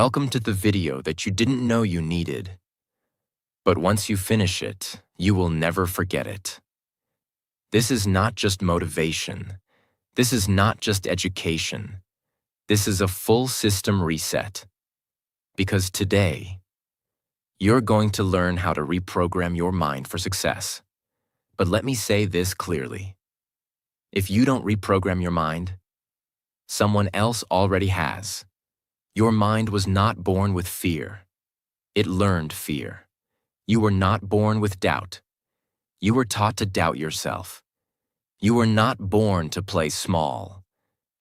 Welcome to the video that you didn't know you needed. But once you finish it, you will never forget it. This is not just motivation. This is not just education. This is a full system reset. Because today, you're going to learn how to reprogram your mind for success. But let me say this clearly. If you don't reprogram your mind, someone else already has. Your mind was not born with fear. It learned fear. You were not born with doubt. You were taught to doubt yourself. You were not born to play small.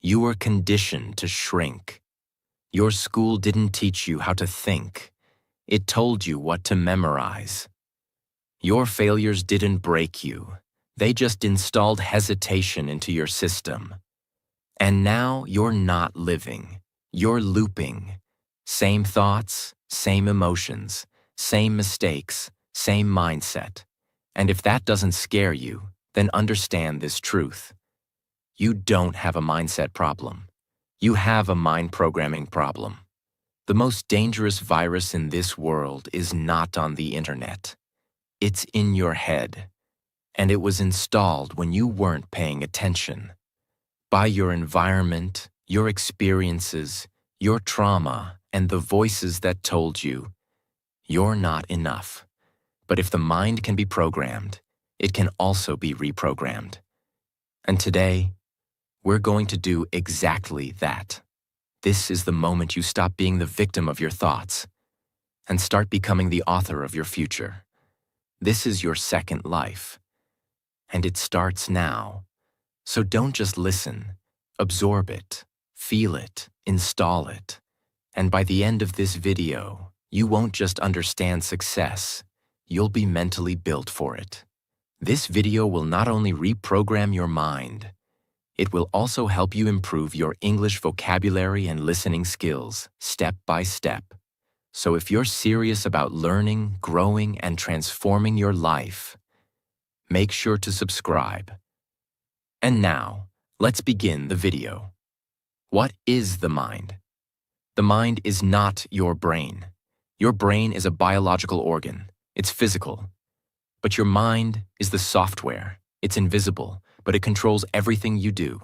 You were conditioned to shrink. Your school didn't teach you how to think. It told you what to memorize. Your failures didn't break you. They just installed hesitation into your system. And now you're not living. You're looping. Same thoughts, same emotions, same mistakes, same mindset. And if that doesn't scare you, then understand this truth. You don't have a mindset problem. You have a mind programming problem. The most dangerous virus in this world is not on the internet. It's in your head. And it was installed when you weren't paying attention. By your environment, your experiences, your trauma, and the voices that told you, you're not enough. But if the mind can be programmed, it can also be reprogrammed. And today, we're going to do exactly that. This is the moment you stop being the victim of your thoughts and start becoming the author of your future. This is your second life. And it starts now. So don't just listen, absorb it, feel it, install it. And by the end of this video, you won't just understand success, you'll be mentally built for it. This video will not only reprogram your mind, it will also help you improve your English vocabulary and listening skills step by step. So if you're serious about learning, growing, and transforming your life, make sure to subscribe. And now, let's begin the video. What is the mind? The mind is not your brain. Your brain is a biological organ. It's physical. But your mind is the software. It's invisible, but it controls everything you do.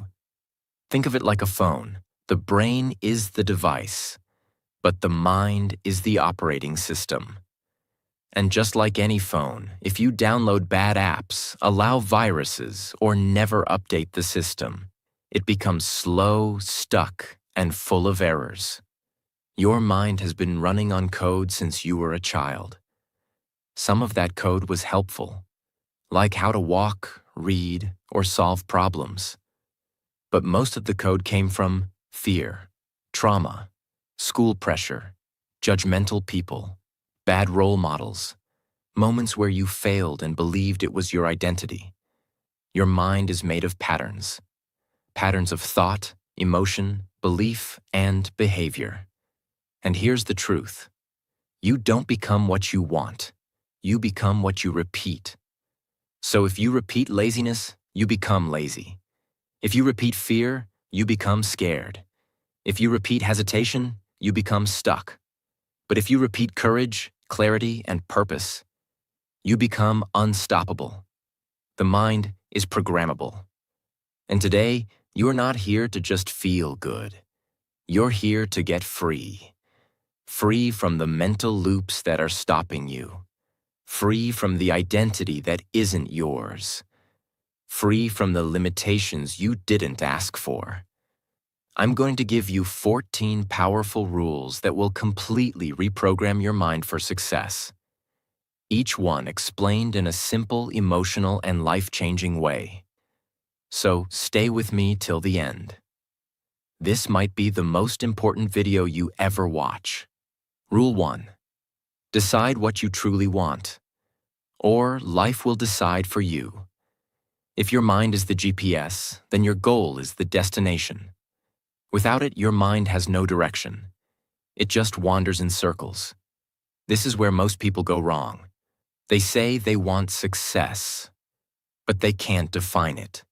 Think of it like a phone. The brain is the device, but the mind is the operating system. And just like any phone, if you download bad apps, allow viruses, or never update the system, it becomes slow, stuck, and full of errors. Your mind has been running on code since you were a child. Some of that code was helpful, like how to walk, read, or solve problems. But most of the code came from fear, trauma, school pressure, judgmental people, bad role models, moments where you failed and believed it was your identity. Your mind is made of patterns. Patterns of thought, emotion, belief, and behavior. And here's the truth. You don't become what you want. You become what you repeat. So if you repeat laziness, you become lazy. If you repeat fear, you become scared. If you repeat hesitation, you become stuck. But if you repeat courage, clarity, and purpose, you become unstoppable. The mind is programmable. And today, you're not here to just feel good. You're here to get free. Free from the mental loops that are stopping you. Free from the identity that isn't yours. Free from the limitations you didn't ask for. I'm going to give you 14 powerful rules that will completely reprogram your mind for success. Each one explained in a simple, emotional, and life-changing way. So stay with me till the end. This might be the most important video you ever watch. Rule 1. Decide what you truly want, or life will decide for you. If your mind is the GPS, then your goal is the destination. Without it, your mind has no direction. It just wanders in circles. This is where most people go wrong. They say they want success, but they can't define it.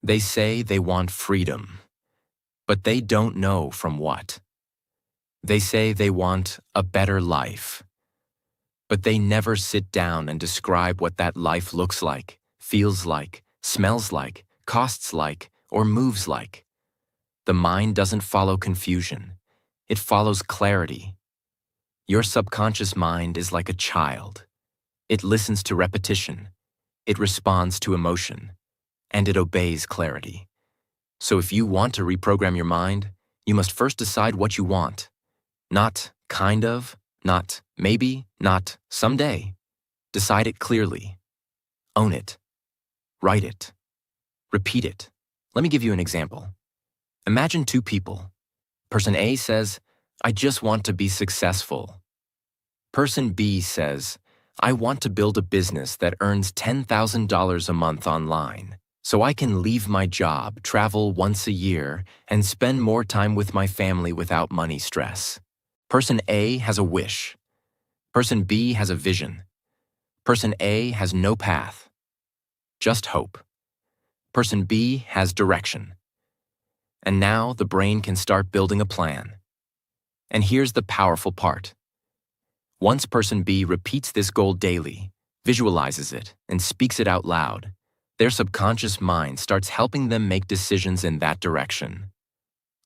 They say they want freedom, but they don't know from what. They say they want a better life, but they never sit down and describe what that life looks like, feels like, smells like, costs like, or moves like. The mind doesn't follow confusion. It follows clarity. Your subconscious mind is like a child. It listens to repetition. It responds to emotion. And it obeys clarity. So if you want to reprogram your mind, you must first decide what you want. Not kind of, not maybe, not someday. Decide it clearly. Own it. Write it. Repeat it. Let me give you an example. Imagine two people. Person A says, I just want to be successful. Person B says, I want to build a business that earns $10,000 a month online, so I can leave my job, travel once a year, and spend more time with my family without money stress. Person A has a wish. Person B has a vision. Person A has no path, just hope. Person B has direction. And now the brain can start building a plan. And here's the powerful part. Once person B repeats this goal daily, visualizes it, and speaks it out loud, their subconscious mind starts helping them make decisions in that direction.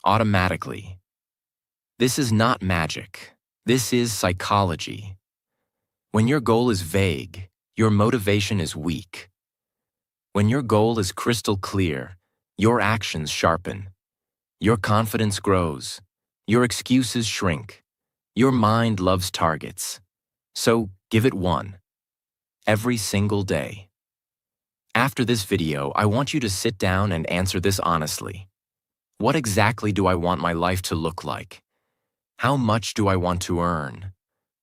Automatically. This is not magic. This is psychology. When your goal is vague, your motivation is weak. When your goal is crystal clear, your actions sharpen. Your confidence grows. Your excuses shrink. Your mind loves targets. So give it one. Every single day. After this video, I want you to sit down and answer this honestly. What exactly do I want my life to look like? How much do I want to earn?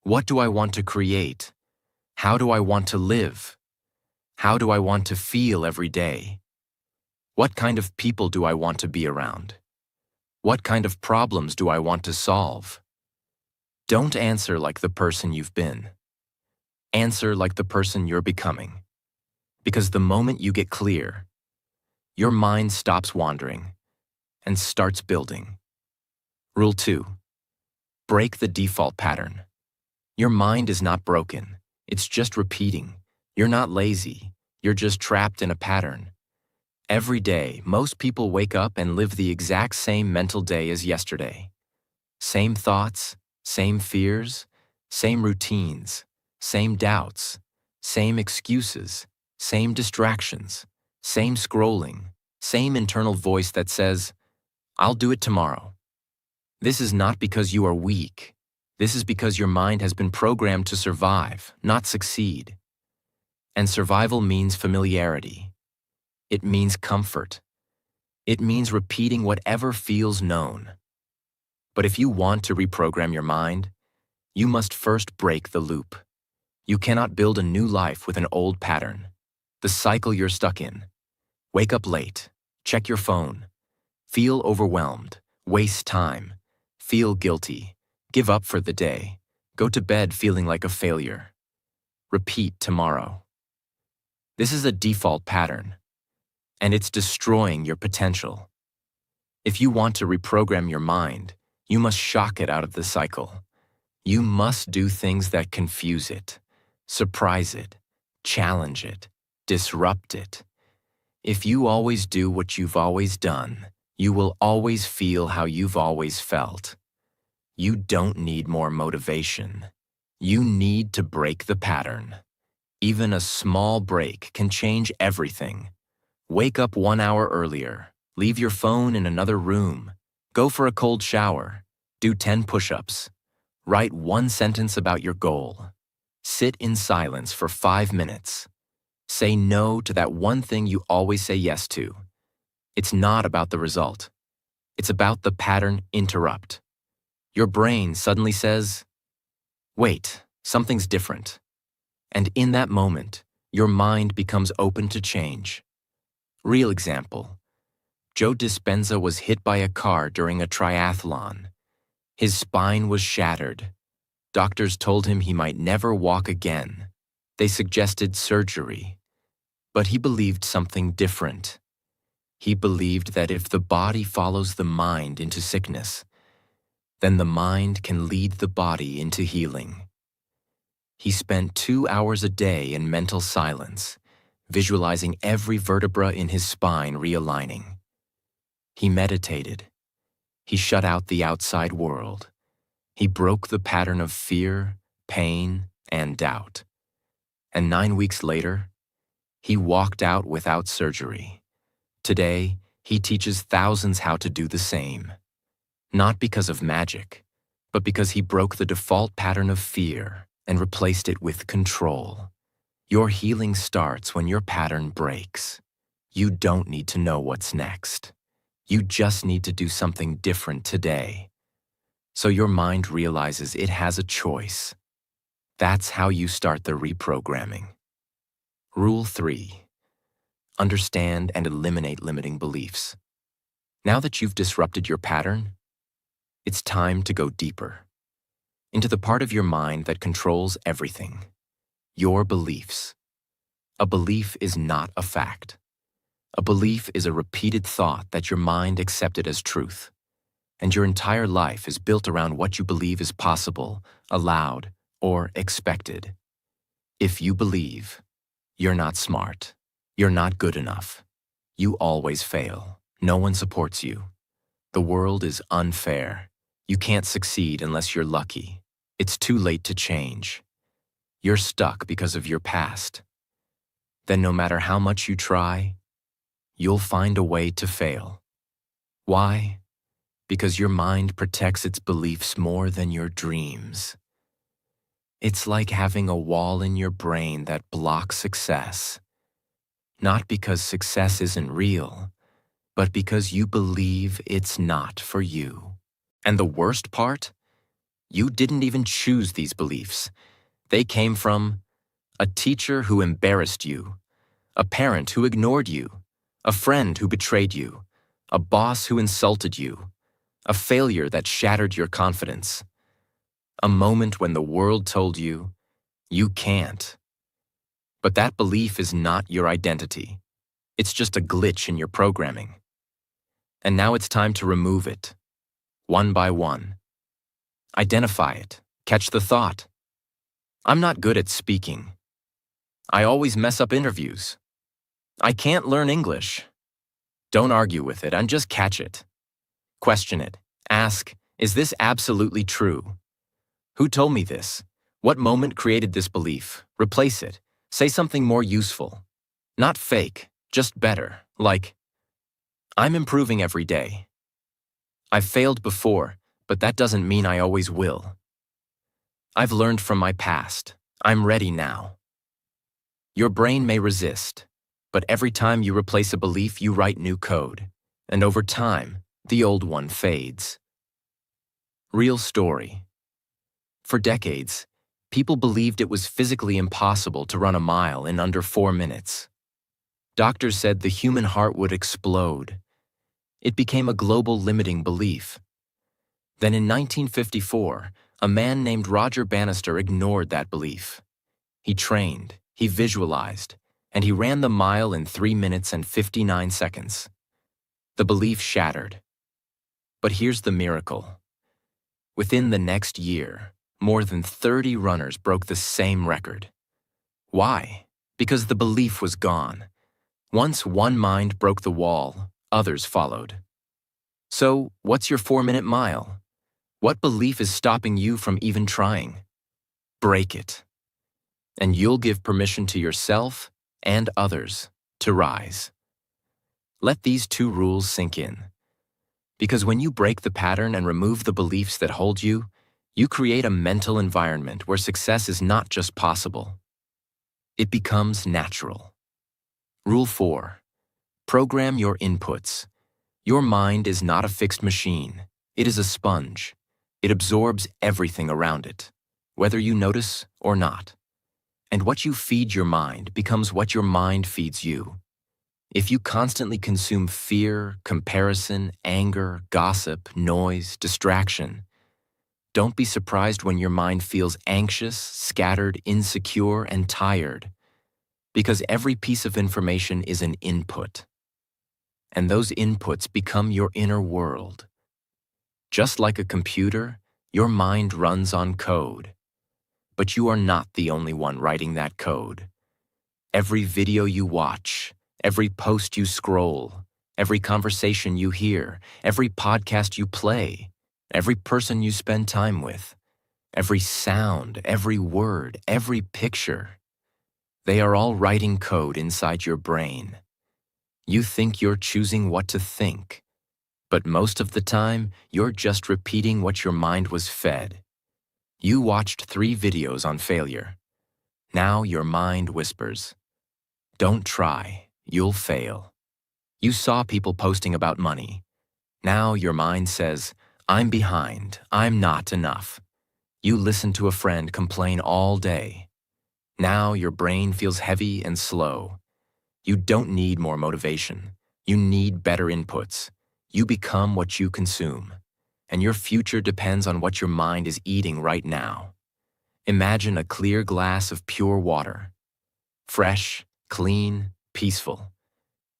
What do I want to create? How do I want to live? How do I want to feel every day? What kind of people do I want to be around? What kind of problems do I want to solve? Don't answer like the person you've been. Answer like the person you're becoming. Because the moment you get clear, your mind stops wandering and starts building. Rule 2. Break the default pattern. Your mind is not broken. It's just repeating. You're not lazy. You're just trapped in a pattern. Every day, most people wake up and live the exact same mental day as yesterday. Same thoughts, same fears, same routines, same doubts, same excuses, same distractions, same scrolling, same internal voice that says, I'll do it tomorrow. This is not because you are weak. This is because your mind has been programmed to survive, not succeed. And survival means familiarity. It means comfort. It means repeating whatever feels known. But if you want to reprogram your mind, you must first break the loop. You cannot build a new life with an old pattern, the cycle you're stuck in. Wake up late, check your phone, feel overwhelmed, waste time, feel guilty, give up for the day, go to bed feeling like a failure. Repeat tomorrow. This is a default pattern, and it's destroying your potential. If you want to reprogram your mind, you must shock it out of the cycle. You must do things that confuse it, surprise it, challenge it, disrupt it. If you always do what you've always done, you will always feel how you've always felt. You don't need more motivation. You need to break the pattern. Even a small break can change everything. Wake up 1 hour earlier. Leave your phone in another room. Go for a cold shower. Do 10 push-ups. Write one sentence about your goal. Sit in silence for 5 minutes. Say no to that one thing you always say yes to. It's not about the result. It's about the pattern interrupt. Your brain suddenly says, wait, something's different. And in that moment, your mind becomes open to change. Real example. Joe Dispenza was hit by a car during a triathlon. His spine was shattered. Doctors told him he might never walk again. They suggested surgery. But he believed something different. He believed that if the body follows the mind into sickness, then the mind can lead the body into healing. He spent 2 hours a day in mental silence, visualizing every vertebra in his spine realigning. He meditated. He shut out the outside world. He broke the pattern of fear, pain, and doubt. And 9 weeks later, he walked out without surgery. Today, he teaches thousands how to do the same. Not because of magic, but because he broke the default pattern of fear and replaced it with control. Your healing starts when your pattern breaks. You don't need to know what's next. You just need to do something different today. So your mind realizes it has a choice. That's how you start the reprogramming. Rule 3. Understand and eliminate limiting beliefs. Now that you've disrupted your pattern, it's time to go deeper. Into the part of your mind that controls everything. Your beliefs. A belief is not a fact. A belief is a repeated thought that your mind accepted as truth. And your entire life is built around what you believe is possible, allowed, or expected. If you believe, you're not smart, you're not good enough, you always fail, no one supports you, the world is unfair, you can't succeed unless you're lucky, it's too late to change, you're stuck because of your past, then no matter how much you try, you'll find a way to fail. Why? Because your mind protects its beliefs more than your dreams. It's like having a wall in your brain that blocks success. Not because success isn't real, but because you believe it's not for you. And the worst part? You didn't even choose these beliefs. They came from a teacher who embarrassed you, a parent who ignored you, a friend who betrayed you, a boss who insulted you, a failure that shattered your confidence, a moment when the world told you, you can't. But that belief is not your identity. It's just a glitch in your programming. And now it's time to remove it, one by one. Identify it, catch the thought. I'm not good at speaking. I always mess up interviews. I can't learn English. Don't argue with it and just catch it. Question it. Ask, is this absolutely true? Who told me this? What moment created this belief? Replace it. Say something more useful. Not fake, just better. Like, I'm improving every day. I've failed before, but that doesn't mean I always will. I've learned from my past. I'm ready now. Your brain may resist, but every time you replace a belief, you write new code. And over time, the old one fades. Real story. For decades, people believed it was physically impossible to run a mile in under 4 minutes. Doctors said the human heart would explode. It became a global limiting belief. Then in 1954, a man named Roger Bannister ignored that belief. He trained, he visualized, and he ran the mile in 3 minutes and 59 seconds. The belief shattered. But here's the miracle. Within the next year, more than 30 runners broke the same record. Why? Because the belief was gone. Once one mind broke the wall, others followed. So, what's your 4-minute mile? What belief is stopping you from even trying? Break it. And you'll give permission to yourself and others to rise. Let these 2 rules sink in. Because when you break the pattern and remove the beliefs that hold you, you create a mental environment where success is not just possible. It becomes natural. Rule 4. Program your inputs. Your mind is not a fixed machine. It is a sponge. It absorbs everything around it, whether you notice or not. And what you feed your mind becomes what your mind feeds you. If you constantly consume fear, comparison, anger, gossip, noise, distraction, don't be surprised when your mind feels anxious, scattered, insecure, and tired, because every piece of information is an input. And those inputs become your inner world. Just like a computer, your mind runs on code. But you are not the only one writing that code. Every video you watch, every post you scroll, every conversation you hear, every podcast you play, every person you spend time with, every sound, every word, every picture, they are all writing code inside your brain. You think you're choosing what to think, but most of the time, you're just repeating what your mind was fed. You watched 3 videos on failure. Now your mind whispers, "Don't try, you'll fail." You saw people posting about money. Now your mind says, "I'm behind, I'm not enough." You listen to a friend complain all day. Now your brain feels heavy and slow. You don't need more motivation. You need better inputs. You become what you consume, and your future depends on what your mind is eating right now. Imagine a clear glass of pure water. Fresh, clean, peaceful.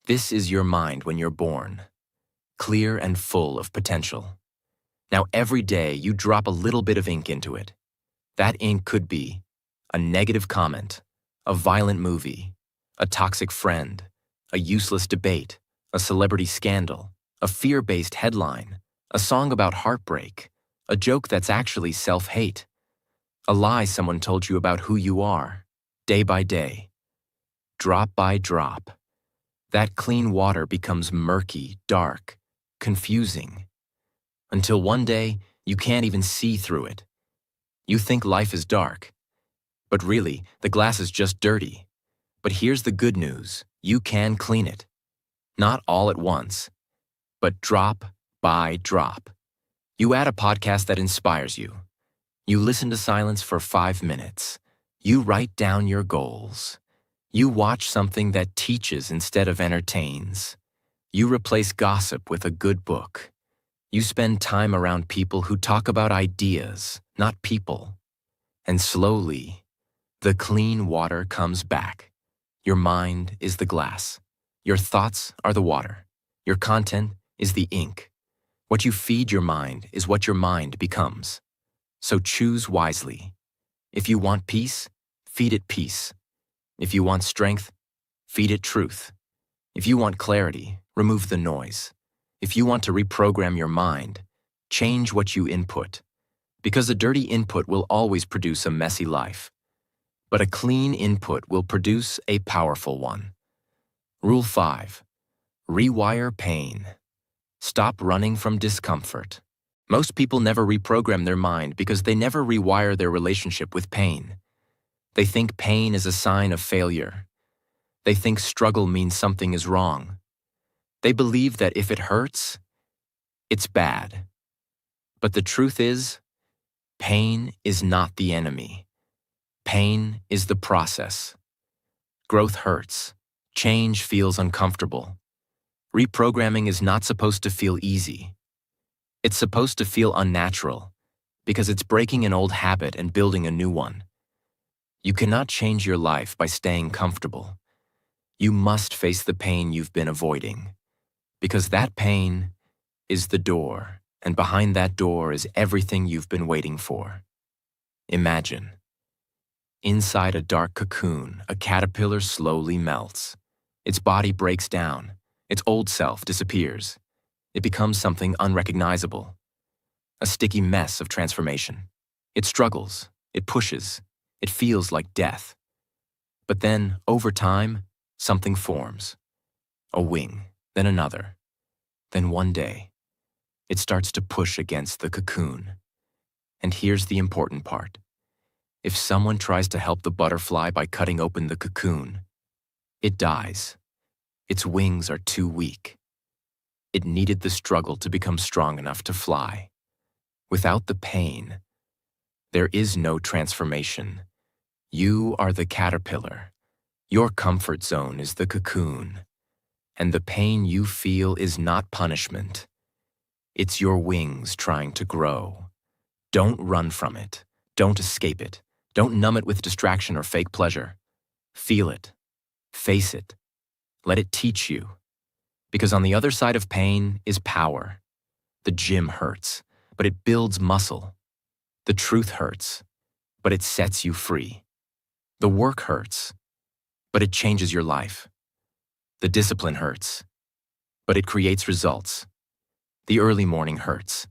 This is your mind when you're born. Clear and full of potential. Now every day you drop a little bit of ink into it. That ink could be a negative comment, a violent movie, a toxic friend, a useless debate, a celebrity scandal, a fear-based headline, a song about heartbreak, a joke that's actually self-hate, a lie someone told you about who you are, day by day. Drop by drop, that clean water becomes murky, dark, confusing, until one day you can't even see through it. You think life is dark, but really, the glass is just dirty. But here's the good news, you can clean it. Not all at once, but drop by drop. You add a podcast that inspires you. You listen to silence for 5 minutes. You write down your goals. You watch something that teaches instead of entertains. You replace gossip with a good book. You spend time around people who talk about ideas, not people. And slowly, the clean water comes back. Your mind is the glass. Your thoughts are the water. Your content is the ink. What you feed your mind is what your mind becomes. So choose wisely. If you want peace, feed it peace. If you want strength, feed it truth. If you want clarity, remove the noise. If you want to reprogram your mind, change what you input. Because a dirty input will always produce a messy life. But a clean input will produce a powerful one. Rule 5. Rewire pain. Stop running from discomfort. Most people never reprogram their mind because they never rewire their relationship with pain. They think pain is a sign of failure. They think struggle means something is wrong. They believe that if it hurts, it's bad. But the truth is, pain is not the enemy. Pain is the process. Growth hurts. Change feels uncomfortable. Reprogramming is not supposed to feel easy. It's supposed to feel unnatural because it's breaking an old habit and building a new one. You cannot change your life by staying comfortable. You must face the pain you've been avoiding because that pain is the door, and behind that door is everything you've been waiting for. Imagine. Inside a dark cocoon, a caterpillar slowly melts. Its body breaks down. Its old self disappears. It becomes something unrecognizable. A sticky mess of transformation. It struggles. It pushes. It feels like death. But then, over time, something forms. A wing, then another. Then one day, it starts to push against the cocoon. And here's the important part. If someone tries to help the butterfly by cutting open the cocoon, it dies. Its wings are too weak. It needed the struggle to become strong enough to fly. Without the pain, there is no transformation. You are the caterpillar. Your comfort zone is the cocoon. And the pain you feel is not punishment. It's your wings trying to grow. Don't run from it. Don't escape it. Don't numb it with distraction or fake pleasure. Feel it. Face it. Let it teach you. Because on the other side of pain is power. The gym hurts, but it builds muscle. The truth hurts, but it sets you free. The work hurts, but it changes your life. The discipline hurts, but it creates results. The early morning hurts,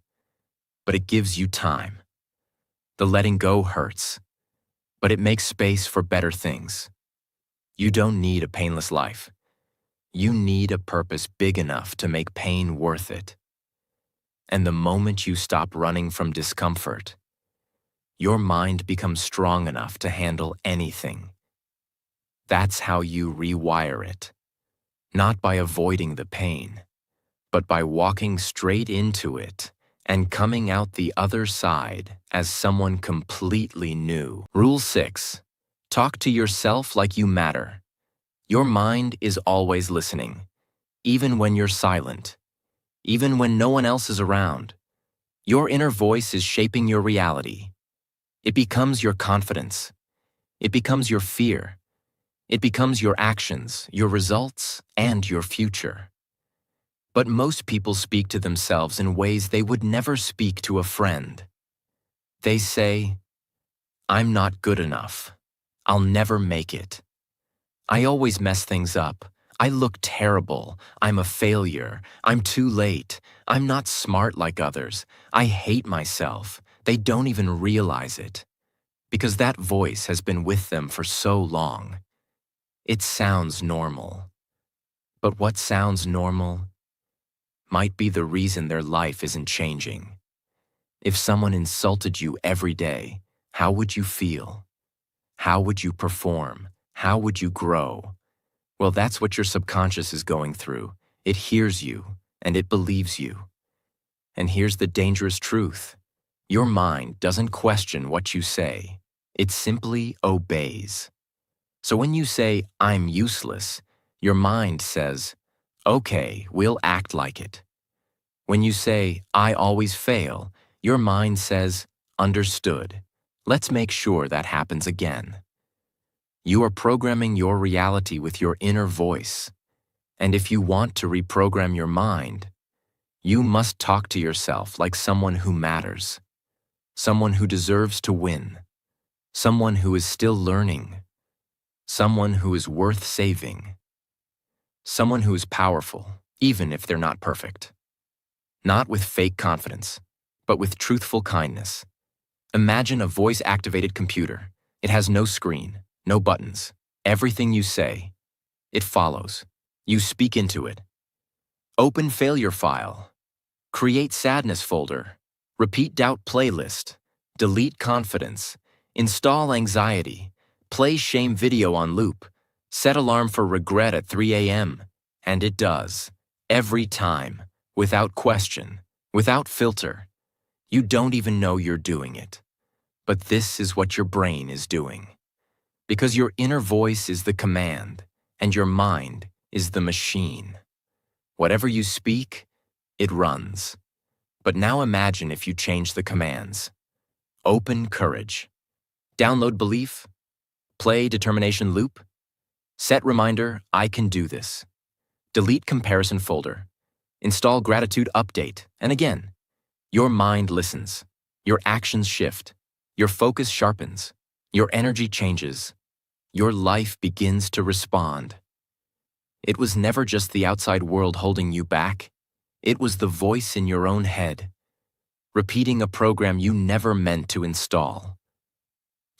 but it gives you time. The letting go hurts, but it makes space for better things. You don't need a painless life. You need a purpose big enough to make pain worth it. And the moment you stop running from discomfort, your mind becomes strong enough to handle anything. That's how you rewire it. Not by avoiding the pain, but by walking straight into it and coming out the other side as someone completely new. Rule 6. Talk to yourself like you matter. Your mind is always listening, even when you're silent, even when no one else is around. Your inner voice is shaping your reality. It becomes your confidence. It becomes your fear. It becomes your actions, your results, and your future. But most people speak to themselves in ways they would never speak to a friend. They say, "I'm not good enough. I'll never make it. I always mess things up. I look terrible. I'm a failure. I'm too late. I'm not smart like others. I hate myself." They don't even realize it, because that voice has been with them for so long. It sounds normal. But what sounds normal might be the reason their life isn't changing. If someone insulted you every day, how would you feel? How would you perform? How would you grow? Well, that's what your subconscious is going through. It hears you, and it believes you. And here's the dangerous truth. Your mind doesn't question what you say. It simply obeys. So when you say, "I'm useless," your mind says, "Okay, we'll act like it." When you say, "I always fail," your mind says, "Understood. Let's make sure that happens again." You are programming your reality with your inner voice. And if you want to reprogram your mind, you must talk to yourself like someone who matters, someone who deserves to win, someone who is still learning, someone who is worth saving, someone who is powerful, even if they're not perfect. Not with fake confidence, but with truthful kindness. Imagine a voice-activated computer. It has no screen, no buttons. Everything you say, it follows. You speak into it. Open failure file. Create sadness folder. Repeat doubt playlist. Delete confidence. Install anxiety. Play shame video on loop. Set alarm for regret at 3 a.m. And it does. Every time. Without question. Without filter. You don't even know you're doing it. But this is what your brain is doing. Because your inner voice is the command, and your mind is the machine. Whatever you speak, it runs. But now imagine if you change the commands. Open courage. Download belief. Play determination loop. Set reminder, I can do this. Delete comparison folder. Install gratitude update. And again, your mind listens. Your actions shift. Your focus sharpens. Your energy changes. Your life begins to respond. It was never just the outside world holding you back. It was the voice in your own head, repeating a program you never meant to install.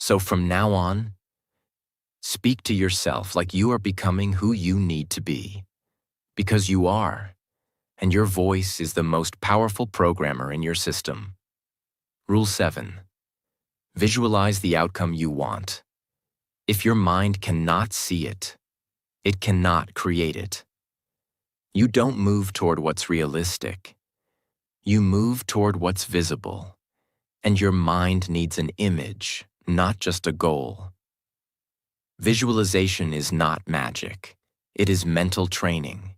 So from now on, speak to yourself like you are becoming who you need to be. Because you are, and your voice is the most powerful programmer in your system. Rule 7. Visualize the outcome you want. If your mind cannot see it, it cannot create it. You don't move toward what's realistic. You move toward what's visible. And your mind needs an image, not just a goal. Visualization is not magic. It is mental training.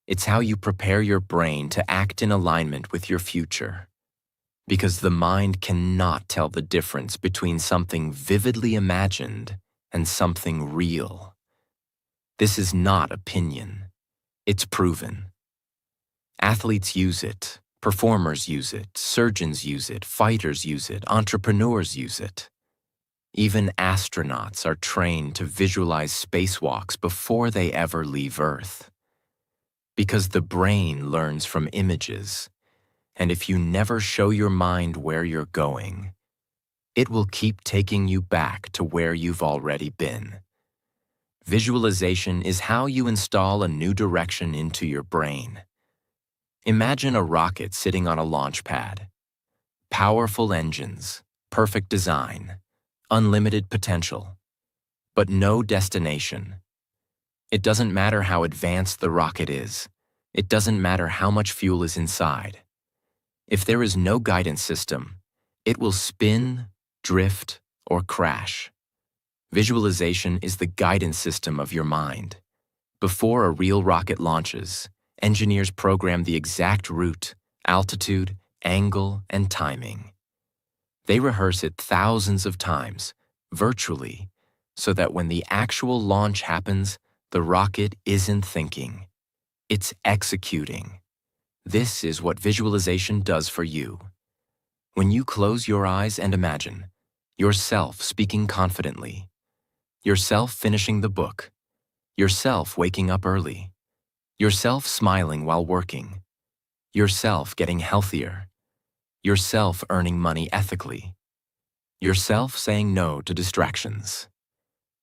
It's how you prepare your brain to act in alignment with your future. Because the mind cannot tell the difference between something vividly imagined and something real. This is not opinion. It's proven. Athletes use it, Performers use it, surgeons use it, fighters use it, entrepreneurs use it. Even astronauts are trained to visualize spacewalks before they ever leave Earth. Because the brain learns from images, and if you never show your mind where you're going, it will keep taking you back to where you've already been. Visualization is how you install a new direction into your brain. Imagine a rocket sitting on a launch pad. Powerful engines, perfect design, unlimited potential, but no destination. It doesn't matter how advanced the rocket is. It doesn't matter how much fuel is inside. If there is no guidance system, it will spin, drift, or crash. Visualization is the guidance system of your mind. Before a real rocket launches, engineers program the exact route, altitude, angle, and timing. They rehearse it thousands of times, virtually, so that when the actual launch happens, the rocket isn't thinking. It's executing. This is what visualization does for you. When you close your eyes and imagine yourself speaking confidently, yourself finishing the book, yourself waking up early, yourself smiling while working, yourself getting healthier, yourself earning money ethically, yourself saying no to distractions,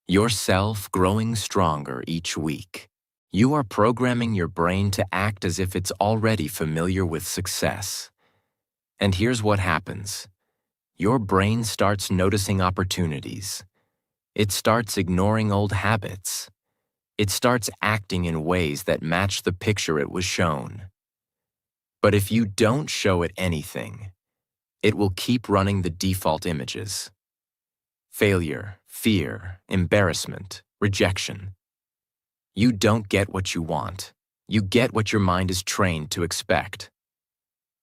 yourself growing stronger each week, you are programming your brain to act as if it's already familiar with success. And here's what happens. Your brain starts noticing opportunities. It starts ignoring old habits. It starts acting in ways that match the picture it was shown. But if you don't show it anything, it will keep running the default images. Failure, fear, embarrassment, rejection. You don't get what you want. You get what your mind is trained to expect.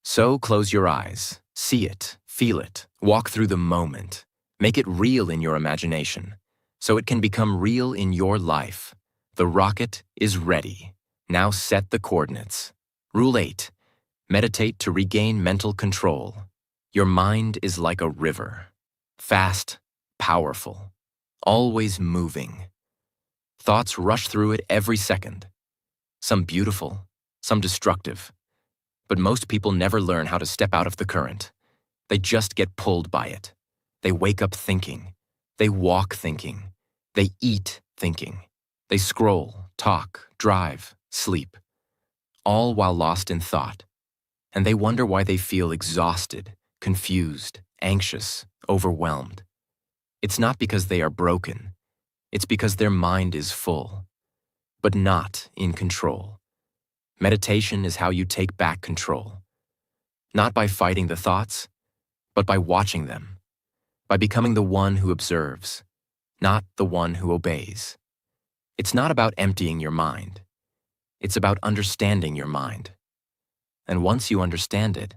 So close your eyes, see it, feel it, walk through the moment. Make it real in your imagination, so it can become real in your life. The rocket is ready. Now set the coordinates. Rule 8. Meditate to regain mental control. Your mind is like a river. Fast, powerful, always moving. Thoughts rush through it every second. Some beautiful, some destructive. But most people never learn how to step out of the current. They just get pulled by it. They wake up thinking. They walk thinking. They eat thinking. They scroll, talk, drive, sleep, all while lost in thought. And they wonder why they feel exhausted, confused, anxious, overwhelmed. It's not because they are broken. It's because their mind is full, but not in control. Meditation is how you take back control. Not by fighting the thoughts, but by watching them. By becoming the one who observes, not the one who obeys. It's not about emptying your mind. It's about understanding your mind. And once you understand it,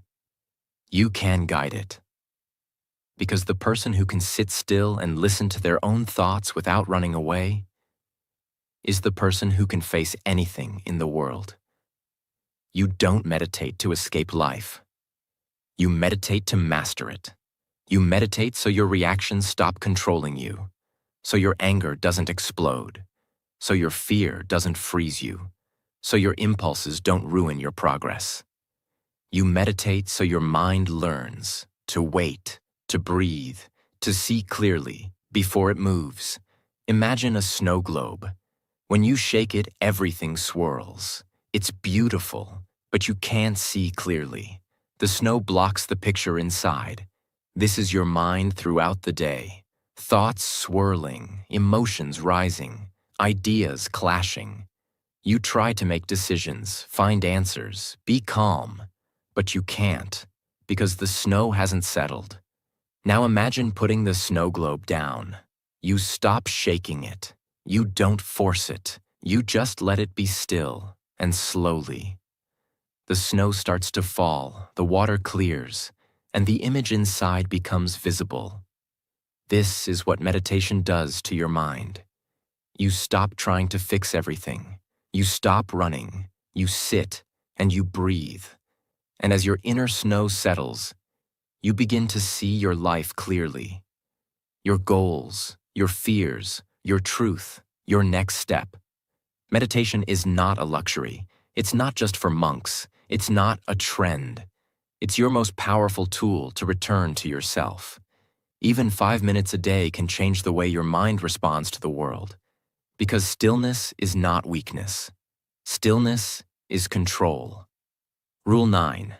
you can guide it. Because the person who can sit still and listen to their own thoughts without running away is the person who can face anything in the world. You don't meditate to escape life. You meditate to master it. You meditate so your reactions stop controlling you, so your anger doesn't explode, so your fear doesn't freeze you, so your impulses don't ruin your progress. You meditate so your mind learns to wait, to breathe, to see clearly before it moves. Imagine a snow globe. When you shake it, everything swirls. It's beautiful, but you can't see clearly. The snow blocks the picture inside. This is your mind throughout the day. Thoughts swirling, emotions rising, ideas clashing. You try to make decisions, find answers, be calm, but you can't because the snow hasn't settled. Now imagine putting the snow globe down. You stop shaking it. You don't force it. You just let it be still and slowly. The snow starts to fall, the water clears, and the image inside becomes visible. This is what meditation does to your mind. You stop trying to fix everything. You stop running. You sit and you breathe. And as your inner snow settles, you begin to see your life clearly. Your goals, your fears, your truth, your next step. Meditation is not a luxury. It's not just for monks. It's not a trend. It's your most powerful tool to return to yourself. Even 5 minutes a day can change the way your mind responds to the world. Because stillness is not weakness. Stillness is control. Rule 9.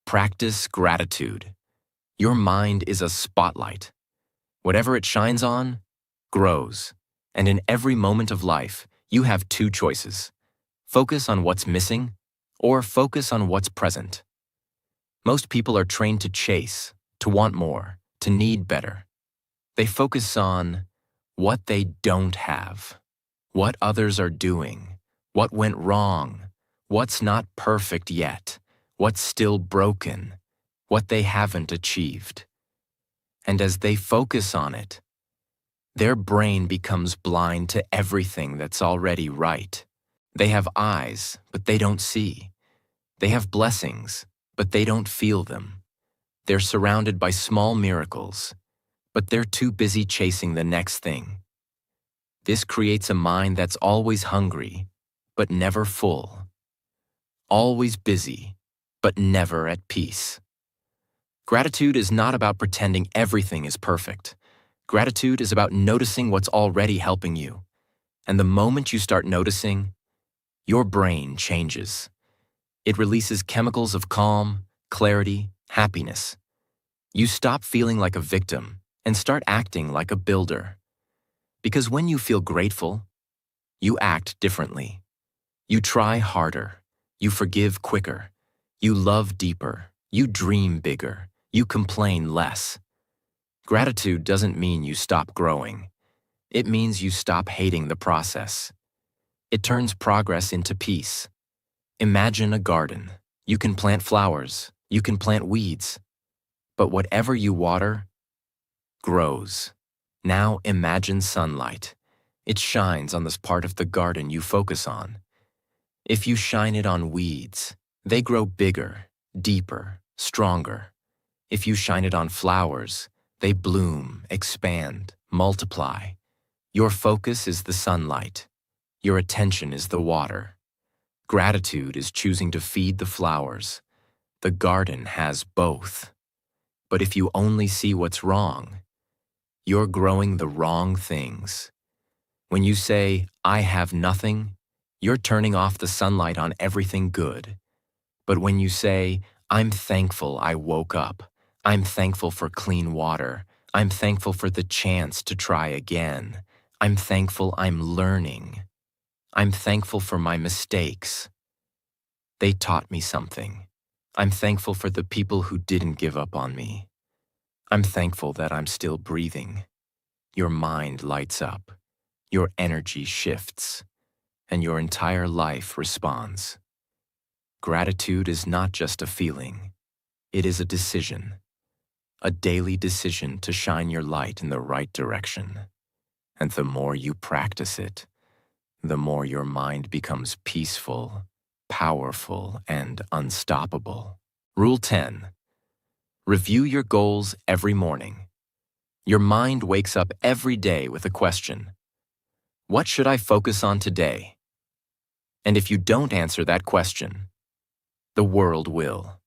Practice gratitude. Your mind is a spotlight. Whatever it shines on, grows. And in every moment of life, you have two choices. Focus on what's missing, or focus on what's present. Most people are trained to chase, to want more, to need better. They focus on what they don't have, what others are doing, what went wrong, what's not perfect yet, what's still broken, what they haven't achieved. And as they focus on it, their brain becomes blind to everything that's already right. They have eyes, but they don't see. They have blessings, but they don't feel them. They're surrounded by small miracles, but they're too busy chasing the next thing. This creates a mind that's always hungry, but never full. Always busy, but never at peace. Gratitude is not about pretending everything is perfect. Gratitude is about noticing what's already helping you. And the moment you start noticing, your brain changes. It releases chemicals of calm, clarity, happiness. You stop feeling like a victim and start acting like a builder. Because when you feel grateful, you act differently. You try harder. You forgive quicker. You love deeper. You dream bigger. You complain less. Gratitude doesn't mean you stop growing. It means you stop hating the process. It turns progress into peace. Imagine a garden. You can plant flowers. You can plant weeds. But whatever you water grows. Now imagine sunlight. It shines on this part of the garden you focus on. If you shine it on weeds, they grow bigger, deeper, stronger. If you shine it on flowers, they bloom, expand, multiply. Your focus is the sunlight. Your attention is the water. Gratitude is choosing to feed the flowers. The garden has both. But if you only see what's wrong, you're growing the wrong things. When you say, "I have nothing," you're turning off the sunlight on everything good. But when you say, "I'm thankful I woke up. I'm thankful for clean water. I'm thankful for the chance to try again. I'm thankful I'm learning. I'm thankful for my mistakes. They taught me something. I'm thankful for the people who didn't give up on me. I'm thankful that I'm still breathing." Your mind lights up. Your energy shifts. And your entire life responds. Gratitude is not just a feeling. It is a decision. A daily decision to shine your light in the right direction. And the more you practice it, the more your mind becomes peaceful, powerful, and unstoppable. Rule 10. Review your goals every morning. Your mind wakes up every day with a question. What should I focus on today? And if you don't answer that question, the world will.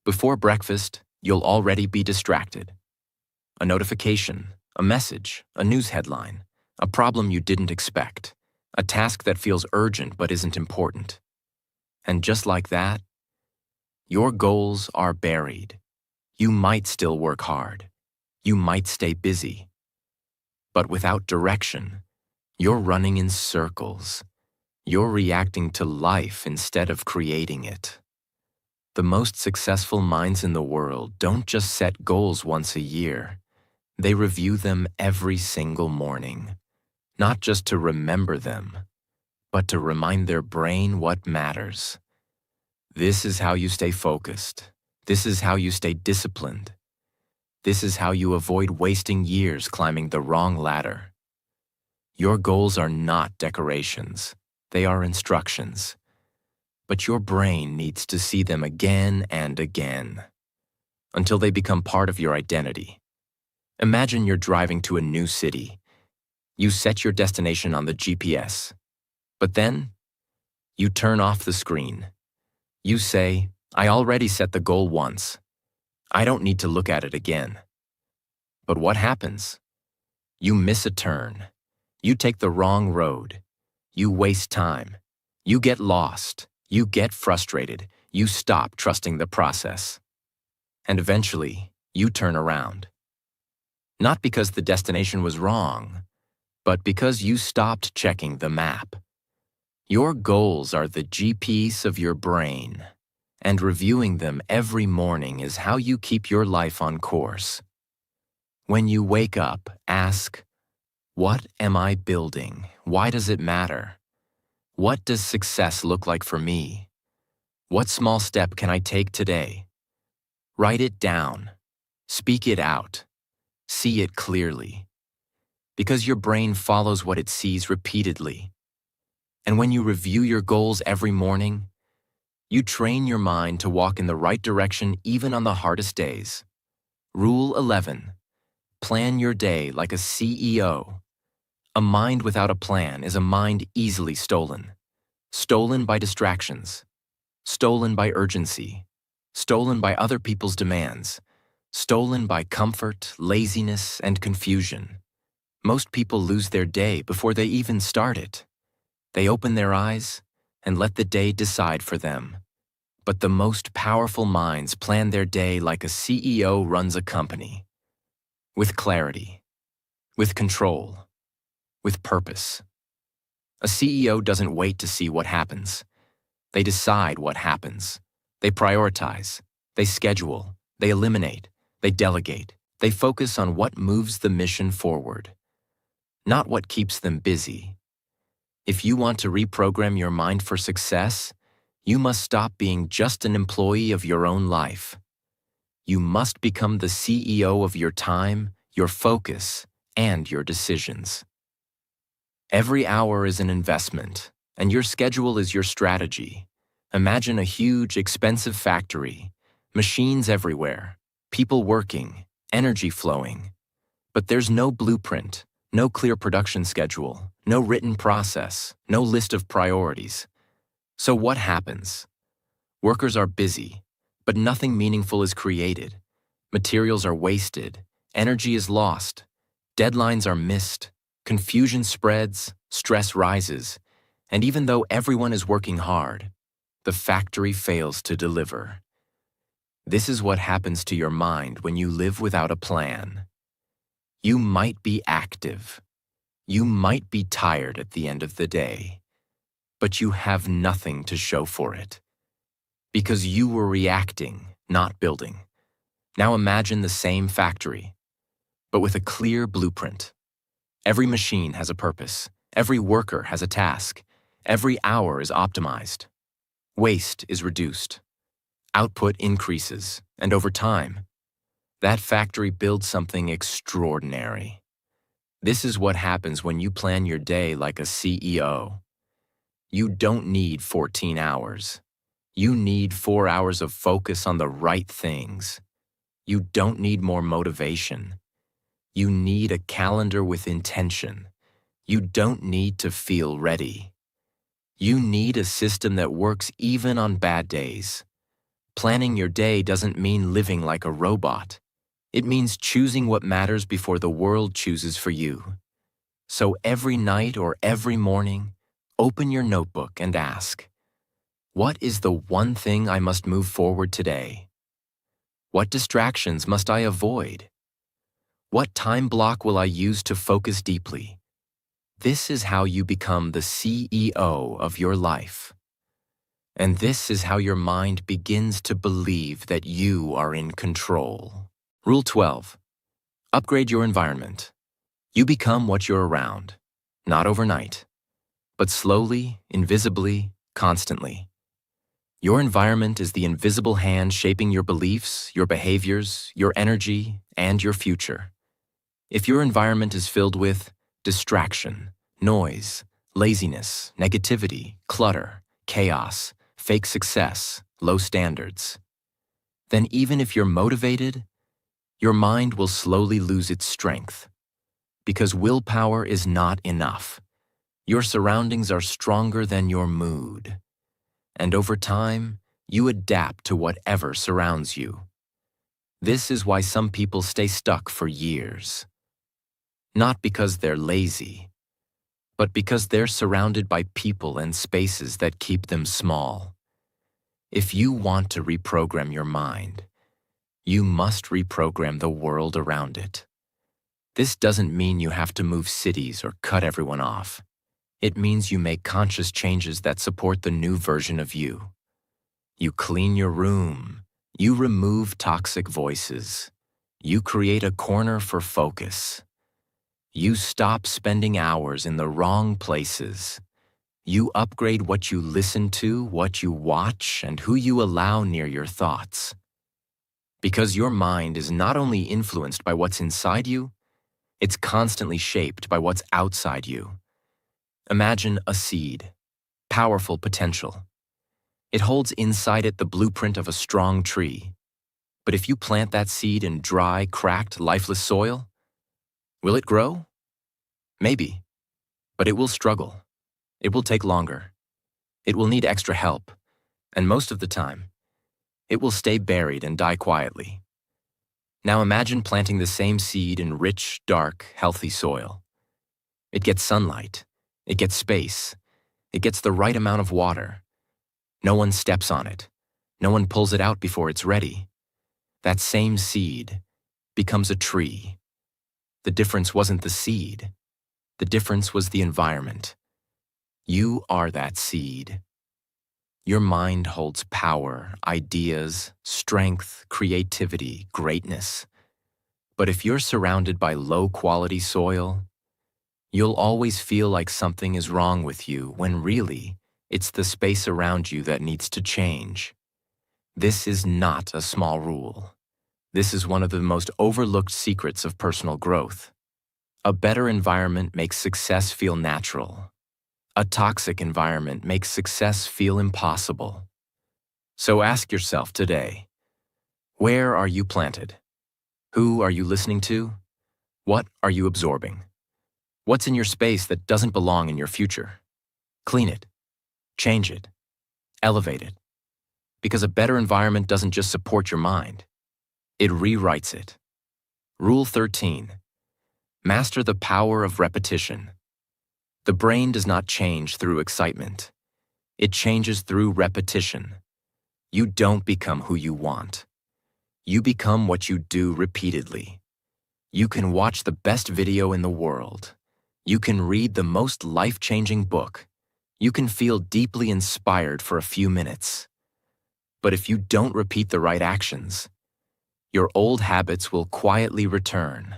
Before breakfast, you'll already be distracted. A notification, a message, a news headline, a problem you didn't expect, a task that feels urgent but isn't important. And just like that, your goals are buried. You might still work hard. You might stay busy. But without direction, you're running in circles. You're reacting to life instead of creating it. The most successful minds in the world don't just set goals once a year. They review them every single morning, not just to remember them, but to remind their brain what matters. This is how you stay focused. This is how you stay disciplined. This is how you avoid wasting years climbing the wrong ladder. Your goals are not decorations. They are instructions. but your brain needs to see them again and again until they become part of your identity. Imagine you're driving to a new city. You set your destination on the GPS, but then you turn off the screen. You say, "I already set the goal once. I don't need to look at it again." But what happens? You miss a turn. You take the wrong road. You waste time. You get lost. You get frustrated. You stop trusting the process. And eventually, you turn around. Not because the destination was wrong, but because you stopped checking the map. Your goals are the GPS of your brain, and reviewing them every morning is how you keep your life on course. When you wake up, ask, "What am I building? Why does it matter? What does success look like for me? What small step can I take today?" Write it down. Speak it out. See it clearly. Because your brain follows what it sees repeatedly. And when you review your goals every morning, you train your mind to walk in the right direction even on the hardest days. Rule 11. Plan your day like a CEO. A mind without a plan is a mind easily stolen. Stolen by distractions. Stolen by urgency. Stolen by other people's demands. Stolen by comfort, laziness, and confusion. Most people lose their day before they even start it. They open their eyes and let the day decide for them. But the most powerful minds plan their day like a CEO runs a company. With clarity, with control, with purpose. A CEO doesn't wait to see what happens. They decide what happens. They prioritize. They schedule. They eliminate. They delegate. They focus on what moves the mission forward, not what keeps them busy. If you want to reprogram your mind for success, you must stop being just an employee of your own life. You must become the CEO of your time, your focus, and your decisions. Every hour is an investment, and your schedule is your strategy. Imagine a huge, expensive factory, machines everywhere, people working, energy flowing. But there's no blueprint, no clear production schedule, no written process, no list of priorities. So what happens? Workers are busy, but nothing meaningful is created. Materials are wasted, energy is lost, deadlines are missed, confusion spreads, stress rises, and even though everyone is working hard, the factory fails to deliver. This is what happens to your mind when you live without a plan. You might be active. You might be tired at the end of the day, but you have nothing to show for it. Because you were reacting, not building. Now imagine the same factory, but with a clear blueprint. Every machine has a purpose. Every worker has a task. Every hour is optimized. Waste is reduced. Output increases, and over time, that factory builds something extraordinary. This is what happens when you plan your day like a CEO. You don't need 14 hours. You need 4 hours of focus on the right things. You don't need more motivation. You need a calendar with intention. You don't need to feel ready. You need a system that works even on bad days. Planning your day doesn't mean living like a robot. It means choosing what matters before the world chooses for you. So every night or every morning, open your notebook and ask, what is the one thing I must move forward today? What distractions must I avoid? What time block will I use to focus deeply? This is how you become the CEO of your life. And this is how your mind begins to believe that you are in control. Rule 12. Upgrade your environment. You become what you're around, not overnight, but slowly, invisibly, constantly. Your environment is the invisible hand shaping your beliefs, your behaviors, your energy, and your future. If your environment is filled with distraction, noise, laziness, negativity, clutter, chaos, fake success, low standards. Then even if you're motivated, your mind will slowly lose its strength. Because willpower is not enough. Your surroundings are stronger than your mood. And over time, you adapt to whatever surrounds you. This is why some people stay stuck for years. Not because they're lazy, but because they're surrounded by people and spaces that keep them small. If you want to reprogram your mind, you must reprogram the world around it. This doesn't mean you have to move cities or cut everyone off. It means you make conscious changes that support the new version of you. You clean your room. You remove toxic voices. You create a corner for focus. You stop spending hours in the wrong places. You upgrade what you listen to, what you watch, and who you allow near your thoughts. Because your mind is not only influenced by what's inside you, it's constantly shaped by what's outside you. Imagine a seed, powerful potential. It holds inside it the blueprint of a strong tree. But if you plant that seed in dry, cracked, lifeless soil, will it grow? Maybe. But it will struggle. It will take longer. It will need extra help. And most of the time, it will stay buried and die quietly. Now imagine planting the same seed in rich, dark, healthy soil. It gets sunlight. It gets space. It gets the right amount of water. No one steps on it. No one pulls it out before it's ready. That same seed becomes a tree. The difference wasn't the seed. The difference was the environment. You are that seed. Your mind holds power, ideas, strength, creativity, greatness. But if you're surrounded by low-quality soil, you'll always feel like something is wrong with you when really, it's the space around you that needs to change. This is not a small rule. This is one of the most overlooked secrets of personal growth. A better environment makes success feel natural. A toxic environment makes success feel impossible. So ask yourself today, where are you planted? Who are you listening to? What are you absorbing? What's in your space that doesn't belong in your future? Clean it. Change it. Elevate it. Because a better environment doesn't just support your mind. It rewrites it. Rule 13. Master the power of repetition. The brain does not change through excitement. It changes through repetition. You don't become who you want. You become what you do repeatedly. You can watch the best video in the world. You can read the most life-changing book. You can feel deeply inspired for a few minutes. But if you don't repeat the right actions, your old habits will quietly return.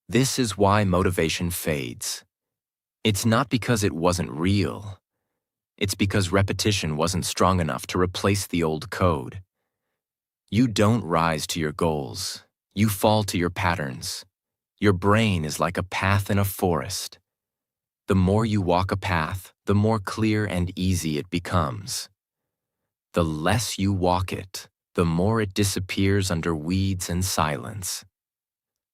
This is why motivation fades. It's not because it wasn't real. It's because repetition wasn't strong enough to replace the old code. You don't rise to your goals. You fall to your patterns. Your brain is like a path in a forest. The more you walk a path, the more clear and easy it becomes. The less you walk it, the more it disappears under weeds and silence.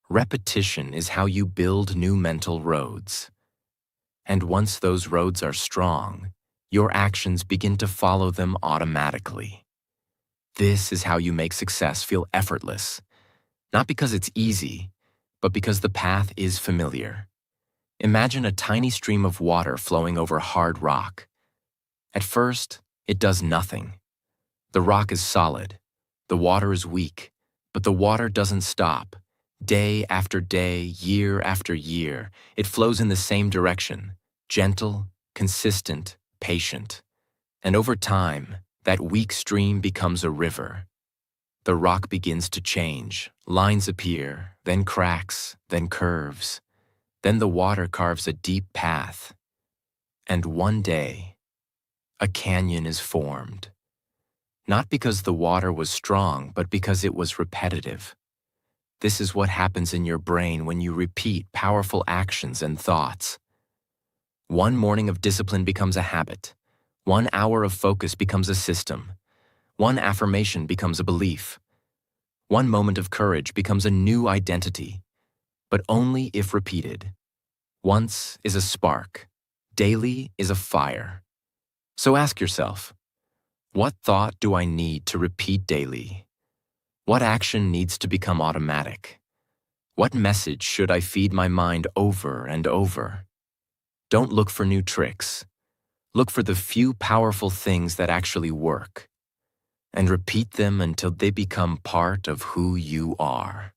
Repetition is how you build new mental roads. And once those roads are strong, your actions begin to follow them automatically. This is how you make success feel effortless, not because it's easy, but because the path is familiar. Imagine a tiny stream of water flowing over hard rock. At first, it does nothing. The rock is solid, the water is weak, but the water doesn't stop. Day after day, year after year, it flows in the same direction, gentle, consistent, patient. And over time, that weak stream becomes a river. The rock begins to change, lines appear, then cracks, then curves. Then the water carves a deep path. And one day, a canyon is formed. Not because the water was strong, but because it was repetitive. This is what happens in your brain when you repeat powerful actions and thoughts. One morning of discipline becomes a habit. 1 hour of focus becomes a system. 1 affirmation becomes a belief. 1 moment of courage becomes a new identity, but only if repeated. Once is a spark. Daily is a fire. So ask yourself, what thought do I need to repeat daily? What action needs to become automatic? What message should I feed my mind over and over? Don't look for new tricks. Look for the few powerful things that actually work, and repeat them until they become part of who you are.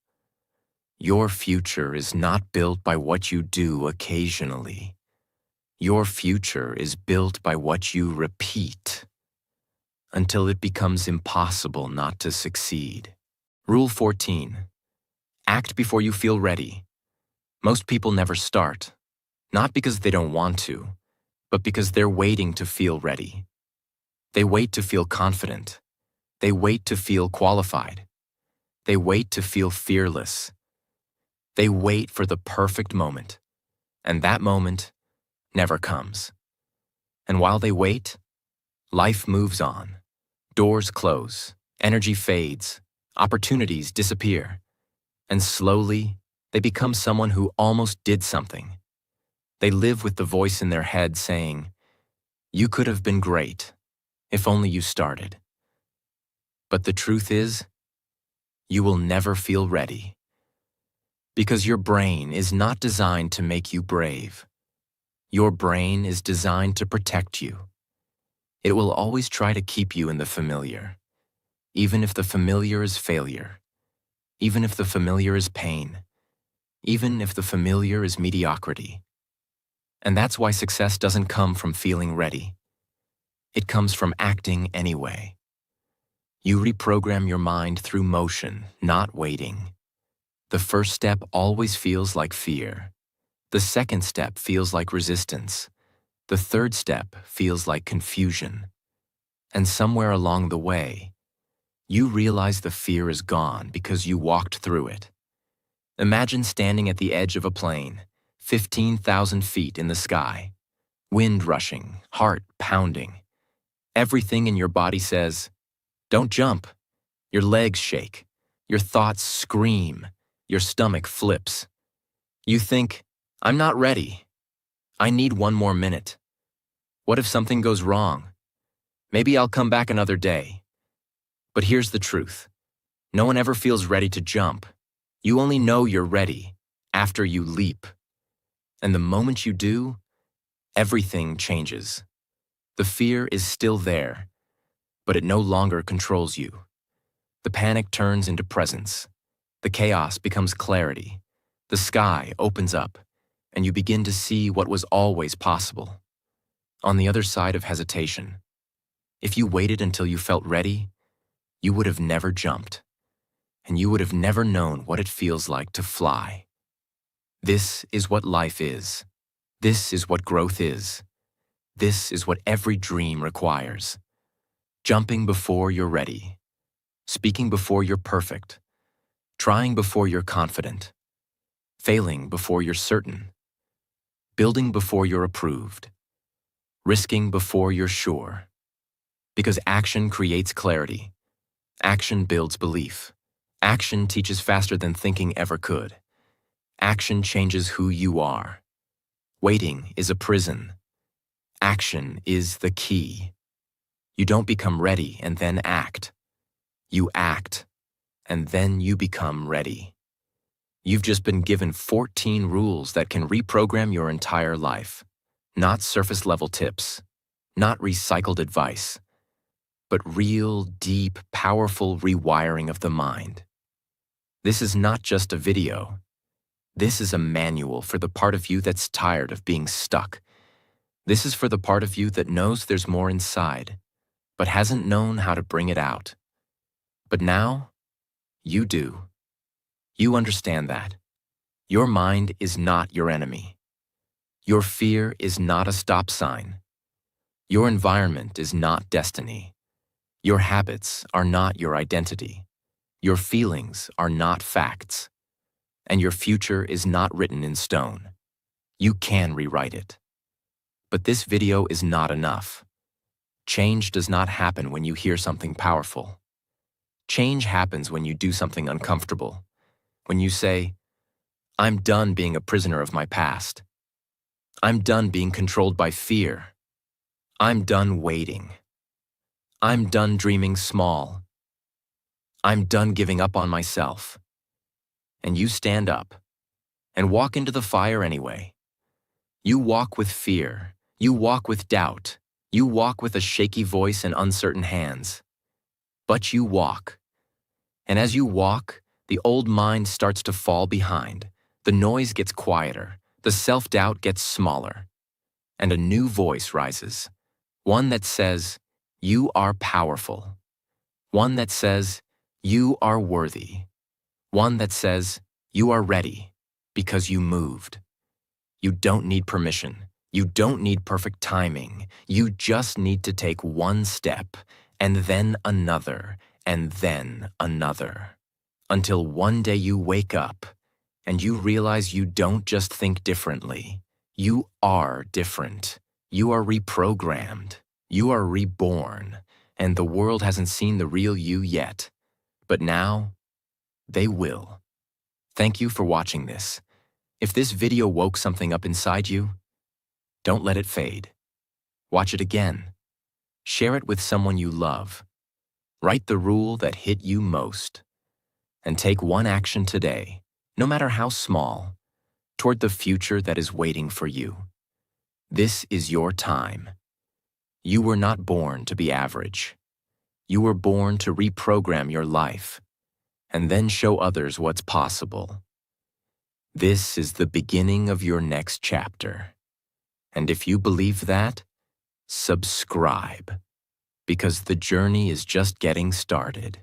Your future is not built by what you do occasionally. Your future is built by what you repeat until it becomes impossible not to succeed. Rule 14. Act before you feel ready. Most people never start, not because they don't want to, but because they're waiting to feel ready. They wait to feel confident. They wait to feel qualified. They wait to feel fearless. They wait for the perfect moment, and that moment never comes. And while they wait, life moves on. Doors close, energy fades, opportunities disappear, and slowly they become someone who almost did something. They live with the voice in their head saying, "You could have been great if only you started." But the truth is, you will never feel ready, because your brain is not designed to make you brave. Your brain is designed to protect you. It will always try to keep you in the familiar, even if the familiar is failure, even if the familiar is pain, even if the familiar is mediocrity. And that's why success doesn't come from feeling ready. It comes from acting anyway. You reprogram your mind through motion, not waiting. The first step always feels like fear. The second step feels like resistance. The third step feels like confusion. And somewhere along the way, you realize the fear is gone because you walked through it. Imagine standing at the edge of a plane, 15,000 feet in the sky, wind rushing, heart pounding. Everything in your body says, "Don't jump." Your legs shake, your thoughts scream, your stomach flips. You think, "I'm not ready. I need 1 more minute. What if something goes wrong? Maybe I'll come back another day." But here's the truth. No one ever feels ready to jump. You only know you're ready after you leap. And the moment you do, everything changes. The fear is still there, but it no longer controls you. The panic turns into presence. The chaos becomes clarity. The sky opens up, and you begin to see what was always possible. On the other side of hesitation, if you waited until you felt ready, you would have never jumped, and you would have never known what it feels like to fly. This is what life is. This is what growth is. This is what every dream requires. Jumping before you're ready. Speaking before you're perfect. Trying before you're confident. Failing before you're certain. Building before you're approved. Risking before you're sure. Because action creates clarity. Action builds belief. Action teaches faster than thinking ever could. Action changes who you are. Waiting is a prison. Action is the key. You don't become ready and then act. You act, and then you become ready. You've just been given 14 rules that can reprogram your entire life. Not surface-level tips, not recycled advice, but real, deep, powerful rewiring of the mind. This is not just a video. This is a manual for the part of you that's tired of being stuck. This is for the part of you that knows there's more inside, but hasn't known how to bring it out. But now, you do. You understand that. Your mind is not your enemy. Your fear is not a stop sign. Your environment is not destiny. Your habits are not your identity. Your feelings are not facts. And your future is not written in stone. You can rewrite it. But this video is not enough. Change does not happen when you hear something powerful. Change happens when you do something uncomfortable. When you say, I'm done being a prisoner of my past. I'm done being controlled by fear. I'm done waiting. I'm done dreaming small. I'm done giving up on myself. And you stand up and walk into the fire anyway. You walk with fear. You walk with doubt. You walk with a shaky voice and uncertain hands. But you walk. And as you walk, the old mind starts to fall behind. The noise gets quieter. The self-doubt gets smaller. And a new voice rises. One that says, you are powerful. One that says, you are worthy. One that says, you are ready because you moved. You don't need permission. You don't need perfect timing. You just need to take one step, and then another, and then another. Until one day you wake up, and you realize you don't just think differently. You are different. You are reprogrammed. You are reborn, and the world hasn't seen the real you yet. But now, they will. Thank you for watching this. If this video woke something up inside you, don't let it fade. Watch it again. Share it with someone you love. Write the rule that hit you most. And take one action today, no matter how small, toward the future that is waiting for you. This is your time. You were not born to be average. You were born to reprogram your life, and then show others what's possible. This is the beginning of your next chapter. And if you believe that, subscribe, because the journey is just getting started.